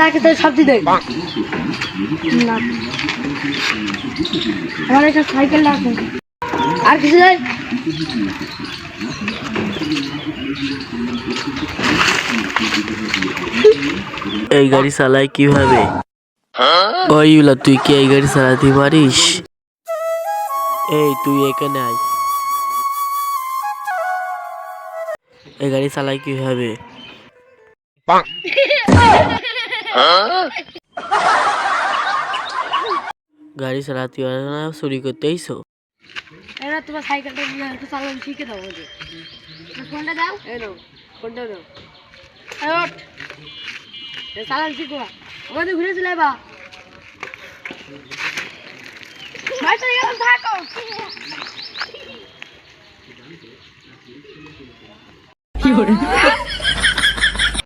যাকে তাই সব দিয়ে দেয় না। আমার একটা সাইকেল আছে আর কিছু নেই। এই গাড়ি চালায় কিভাবে? ওই ইউলা, তুই কি এই গাড়ি চালাতে পারিস? এই তুই এখানে আয়। এই গাড়ি চালায় কিভাবে? গাড়ি চালাতে পারে না, চুরি করতে আইছো? এরা তোমার সাইকেলটা নিয়ে একটু চালানো শিখে দাও ওদের। ফোনটা দাও, এই নাও ফোনটা দাও। এই ওঠ, এই চালান শিখো ওদের ঘুরে চলে বা ভাই চলে গেলাম থাকো। কি করে